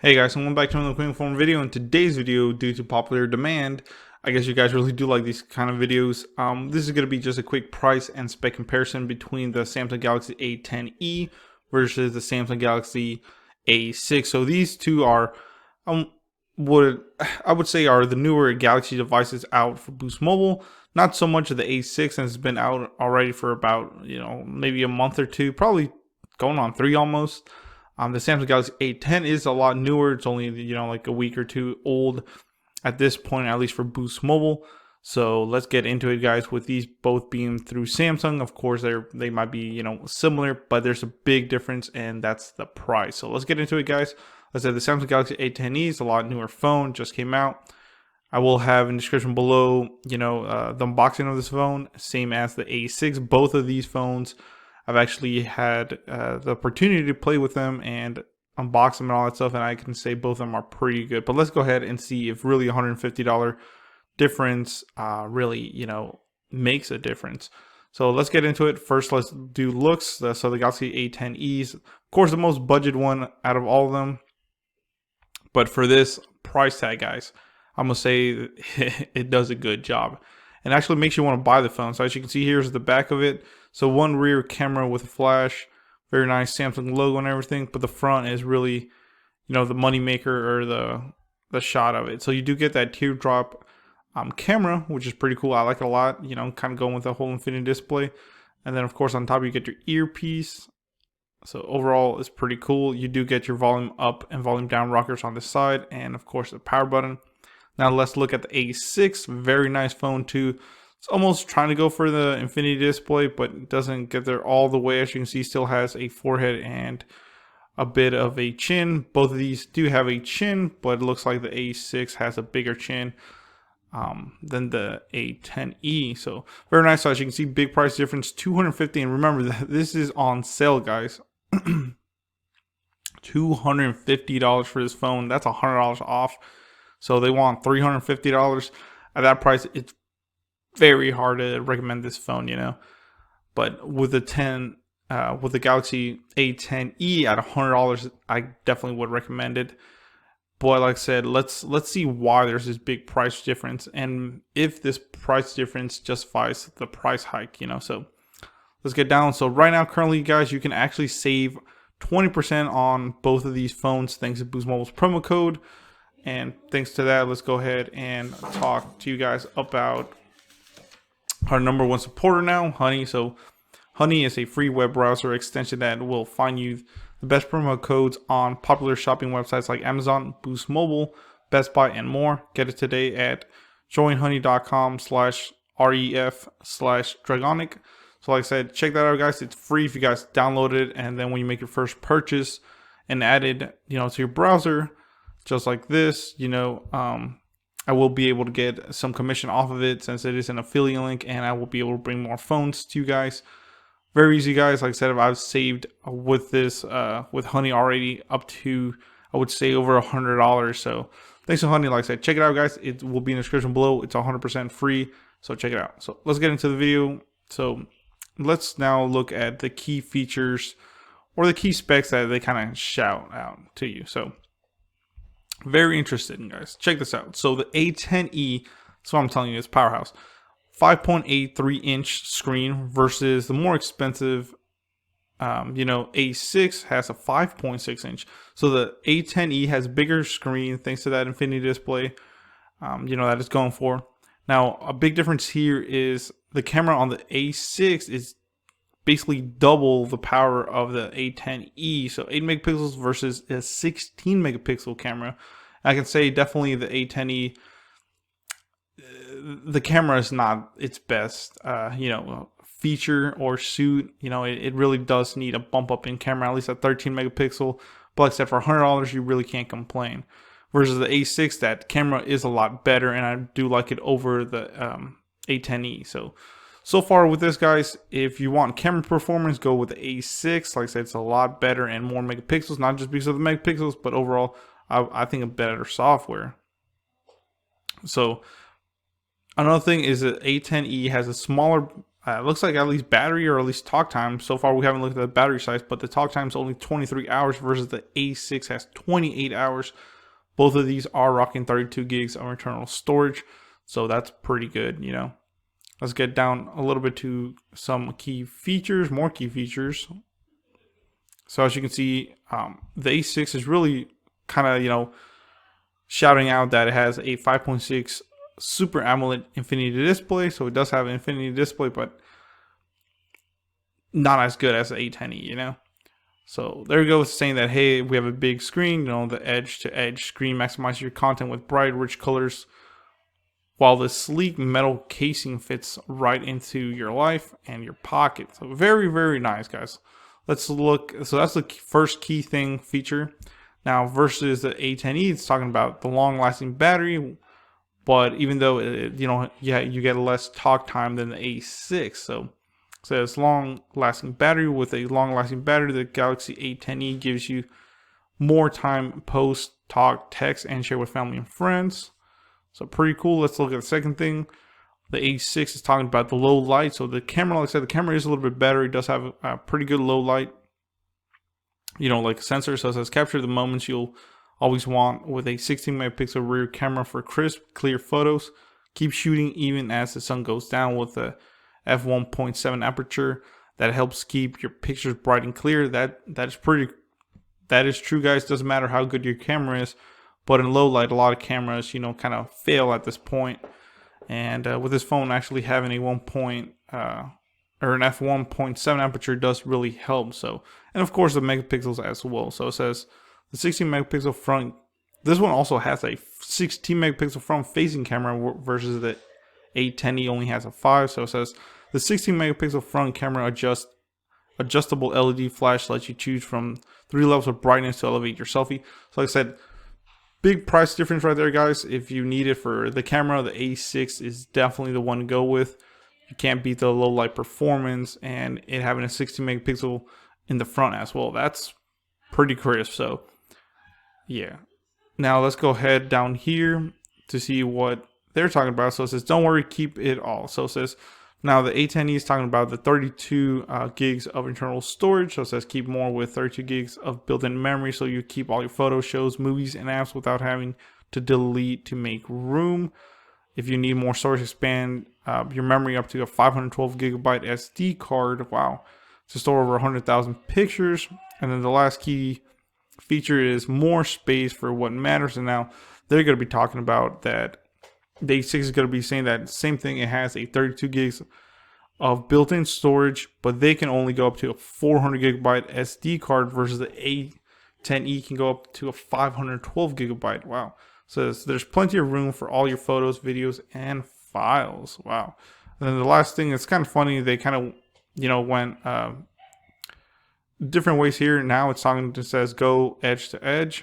Hey guys, welcome back to another quick phone video. In today's video, due to popular demand, I guess you guys really do like these kind of videos. This is going to be just a quick price and spec comparison between the Samsung Galaxy A10e versus the Samsung Galaxy A6. So these two are what I would say are the newer Galaxy devices out for Boost Mobile. Not so much of the A6, since it's been out already for about maybe a month or two, probably going on 3 almost. The Samsung Galaxy A10 is a lot newer. It's only like a week or two old at this point, at least for Boost Mobile. So let's get into it, guys. With these both being through Samsung, of course they might be similar, but there's a big difference, and that's the price. So let's get into it, guys. Let's say the Samsung Galaxy A10e is a lot newer phone, just came out. I will have in the description below, the unboxing of this phone, same as the A6. Both of these phones, I've actually had the opportunity to play with them and unbox them and all that stuff, and I can say both of them are pretty good. But let's go ahead and see if really $150 difference really, makes a difference. So let's get into it. First, let's do looks. So the Galaxy A10e is, of course, the most budget one out of all of them. But for this price tag, guys, I'm going to say it does a good job. And actually makes you want to buy the phone. So as you can see, here's the back of it. So one rear camera with a flash, very nice Samsung logo and everything, but the front is really, the money maker, or the shot of it. So you do get that teardrop camera, which is pretty cool. I like it a lot, kind of going with the whole infinity display. And then of course on top you get your earpiece. So overall it's pretty cool. You do get your volume up and volume down rockers on the side, and of course the power button. Now let's look at the A6. Very nice phone too. It's almost trying to go for the infinity display, but it doesn't get there all the way. As you can see, still has a forehead and a bit of a chin. Both of these do have a chin, but it looks like the A6 has a bigger chin than the A10e. So very nice. So as you can see, big price difference, $250. And remember that this is on sale, guys. $250 for this phone. That's $100 off. So they want $350 at that price. It's very hard to recommend this phone, But with the with the Galaxy A10e at $100, I definitely would recommend it. But like I said, let's see why there's this big price difference, and if this price difference justifies the price hike, So let's get down. So right now, currently, guys, you can actually save 20% on both of these phones thanks to Boost Mobile's promo code. And thanks to that, let's go ahead and talk to you guys about our #1 supporter now, Honey. So Honey is a free web browser extension that will find you the best promo codes on popular shopping websites like Amazon, Boost Mobile, Best Buy, and more. Get it today at joinhoney.com/ref/dragonic. So like I said, check that out, guys. It's free if you guys download it, and then when you make your first purchase and add it, to your browser, just like this, I will be able to get some commission off of it, since it is an affiliate link, and I will be able to bring more phones to you guys. Very easy, guys. Like I said, I've saved with this, with Honey already up to, I would say, over $100. So thanks to Honey. Like I said, check it out, guys. It will be in the description below. It's 100% free. So check it out. So let's get into the video. So let's now look at the key features or the key specs that they kind of shout out to you. So very interesting, guys. Check this out. So the A10e, that's what I'm telling you, it's powerhouse. 5.83-inch screen versus the more expensive, A6 has a 5.6-inch. So the A10e has bigger screen thanks to that infinity display, that it's going for. Now, a big difference here is the camera on the A6 is basically double the power of the A10e. So 8 megapixels versus a 16 megapixel camera. I can say definitely the A10e, the camera is not its best, feature or suit. It really does need a bump up in camera, at least at 13 megapixel. But except for $100, you really can't complain. Versus the A6, that camera is a lot better, and I do like it over the A10e. So far with this, guys, if you want camera performance, go with the A6. Like I said, it's a lot better and more megapixels, not just because of the megapixels, but overall, I think a better software. So another thing is that A10e has a smaller It looks like at least battery or at least talk time. So far, we haven't looked at the battery size, but the talk time is only 23 hours versus the A6 has 28 hours. Both of these are rocking 32 gigs of internal storage. So that's pretty good, you know. Let's get down a little bit to some key features, more key features. So as you can see, the A6 is really kind of, you know, shouting out that it has a 5.6 Super AMOLED Infinity display. So it does have an Infinity display, but not as good as the A10e, you know. So there you go, saying that, hey, we have a big screen, you know, the edge-to-edge screen maximizes your content with bright, rich colors, while the sleek metal casing fits right into your life and your pocket. So very, very nice, guys. Let's look. So that's the first key thing feature. Now versus the A10e, it's talking about the long-lasting battery, but even though you know, yeah, you get less talk time than the A6. So it says long-lasting battery. With a long-lasting battery, the Galaxy A10e gives you more time post, talk, text, and share with family and friends. So pretty cool. Let's look at the second thing. The A6 is talking about the low light. So the camera, like I said, the camera is a little bit better. It does have a pretty good low light, you know, like a sensor. So it says capture the moments you'll always want with a 16 megapixel rear camera for crisp, clear photos. Keep shooting even as the sun goes down with a f1.7 aperture that helps keep your pictures bright and clear. That is true, guys. Doesn't matter how good your camera is, but in low light, a lot of cameras, you know, kind of fail at this point. And with this phone actually having a an f1.7 aperture does really help. So, and of course the megapixels as well. So it says the 16 megapixel front. This one also has a 16 megapixel front facing camera versus the A10e only has a 5. So it says the 16 megapixel front camera adjustable LED flash lets you choose from 3 levels of brightness to elevate your selfie. So like I said, big price difference right there, guys. If you need it for the camera, the A6 is definitely the one to go with. You can't beat the low light performance, and it having a 16 megapixel in the front as well. That's pretty crisp. So yeah. Now let's go ahead down here to see what they're talking about. So it says, don't worry, keep it all. So it says, now the A10e is talking about the 32 gigs of internal storage. So it says keep more with 32 gigs of built-in memory, so you keep all your photos, shows, movies, and apps without having to delete to make room. If you need more storage, expand your memory up to a 512 gigabyte SD card. Wow, to store over 100,000 pictures. And then the last key feature is more space for what matters. And now they're going to be talking about that. The A6 is going to be saying that same thing. It has a 32 gigs of built-in storage, but they can only go up to a 400 gigabyte SD card versus the A10e can go up to a 512 gigabyte. Wow. So there's plenty of room for all your photos, videos, and files. Wow. And then the last thing, it's kind of funny. They kind of, you know, went different ways here. Now it's talking, it says go edge to edge.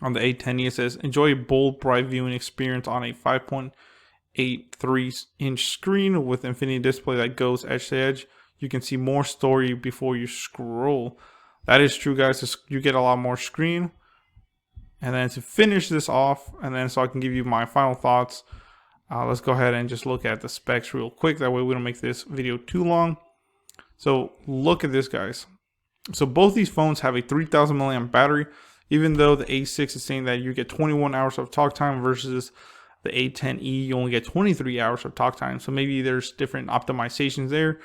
On the A10e, it says, enjoy a bold, bright viewing experience on a 5.83-inch screen with infinity display that goes edge to edge. You can see more story before you scroll. That is true, guys. You get a lot more screen. And then to finish this off, and then so I can give you my final thoughts, let's go ahead and just look at the specs real quick. That way we don't make this video too long. So look at this, guys. So both these phones have a 3,000 milliamp battery. Even though the A6 is saying that you get 21 hours of talk time versus the A10e, you only get 23 hours of talk time. So maybe there's different optimizations there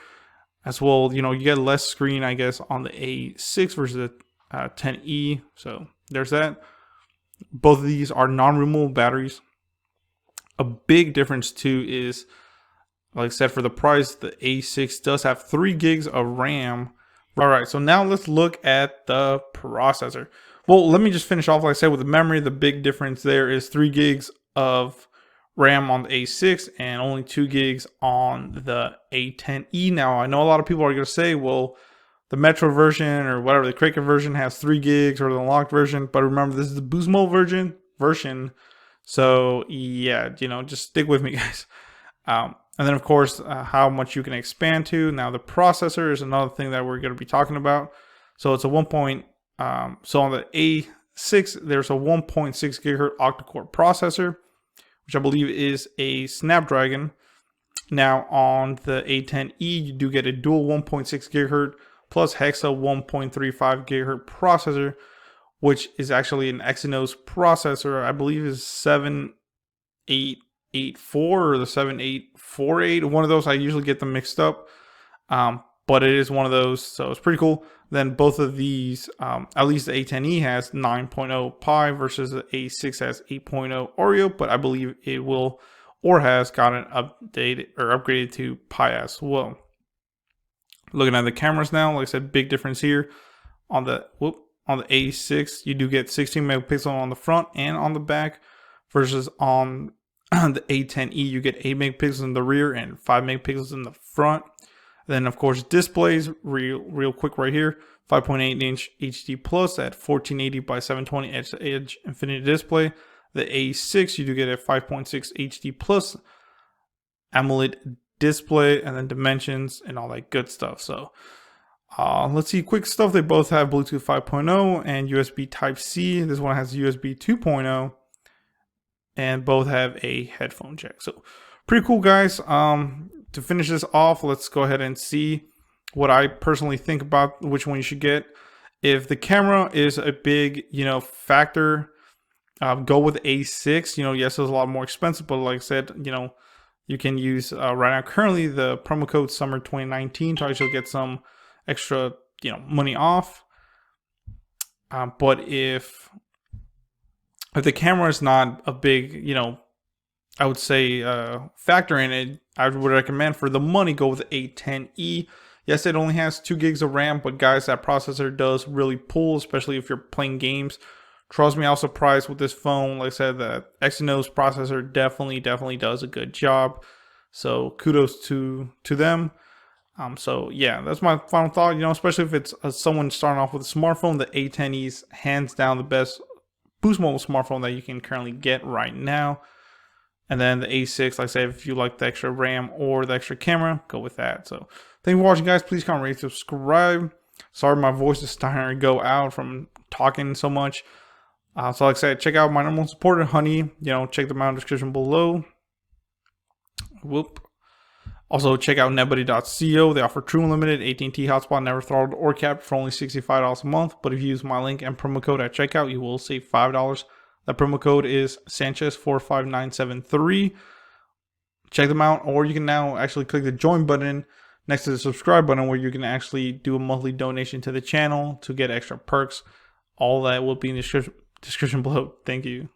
as well. You know, you get less screen, I guess, on the A6 versus the 10e. So there's that. Both of these are non-removable batteries. A big difference too is, like I said, for the price, the A6 does have 3 gigs of RAM. All right, so now let's look at the processor. Well, let me just finish off, like I said, with the memory. The big difference there is 3 gigs of RAM on the A6 and only 2 gigs on the A10e. Now, I know a lot of people are going to say, well, the Metro version or whatever, the Kraken version has 3 gigs or the unlocked version. But remember, this is the Boost Mode version. So, yeah, you know, just stick with me, guys. And then, of course, how much you can expand to. Now, the processor is another thing that we're going to be talking about. So, it's a so on the A6, there's a 1.6 gigahertz octa-core processor, which I believe is a Snapdragon. Now on the A10e, you do get a dual 1.6 gigahertz plus hexa 1.35 gigahertz processor, which is actually an Exynos processor. I believe is 7884 or the 7848. One of those. I usually get them mixed up, but it is one of those, so it's pretty cool. Then both of these, at least the A10e has 9.0 Pi versus the A6 has 8.0 Oreo, but I believe it will or has gotten updated or upgraded to Pi as well. Looking at the cameras now, like I said, big difference here. On the A6, you do get 16 megapixel on the front and on the back, versus on the A10e, you get 8 megapixels in the rear and 5 megapixels in the front. Then of course displays, real quick right here, 5.8-inch HD Plus at 1480 by 720 edge-to-edge infinity display. The A6, you do get a 5.6 HD Plus AMOLED display, and then dimensions and all that good stuff. So let's see quick stuff. They both have Bluetooth 5.0 and USB Type-C. This one has USB 2.0, and both have a headphone jack. So pretty cool, guys. To finish this off, let's go ahead and see what I personally think about which one you should get. If the camera is a big, factor, go with A6. Yes, it's a lot more expensive, but like I said, you can use right now currently the promo code summer 2019 to actually get some extra, money off. But if the camera is not a big, I would say factor in it, I would recommend for the money go with the A10e. Yes, it only has 2 gigs of RAM, but guys, that processor does really pull, especially if you're playing games. Trust me, I was surprised with this phone. Like I said, the Exynos processor definitely does a good job. So kudos to them. So yeah, that's my final thought. Especially if it's someone starting off with a smartphone, the A10e is hands down the best boost mobile smartphone that you can currently get right now. And then the A6, like I said, if you like the extra RAM or the extra camera, go with that. So thank you for watching, guys. Please comment, rate, subscribe. Sorry my voice is starting to go out from talking so much. So like I said, check out my number one supporter, Honey. Check them out in the description below. Also, check out netbuddy.co. They offer true unlimited AT&T Hotspot, never throttled or capped, for only $65 a month. But if you use my link and promo code at checkout, you will save $5. That promo code is Sanchez45973. Check them out, or you can now actually click the join button next to the subscribe button, where you can actually do a monthly donation to the channel to get extra perks. All that will be in the description below. Thank you.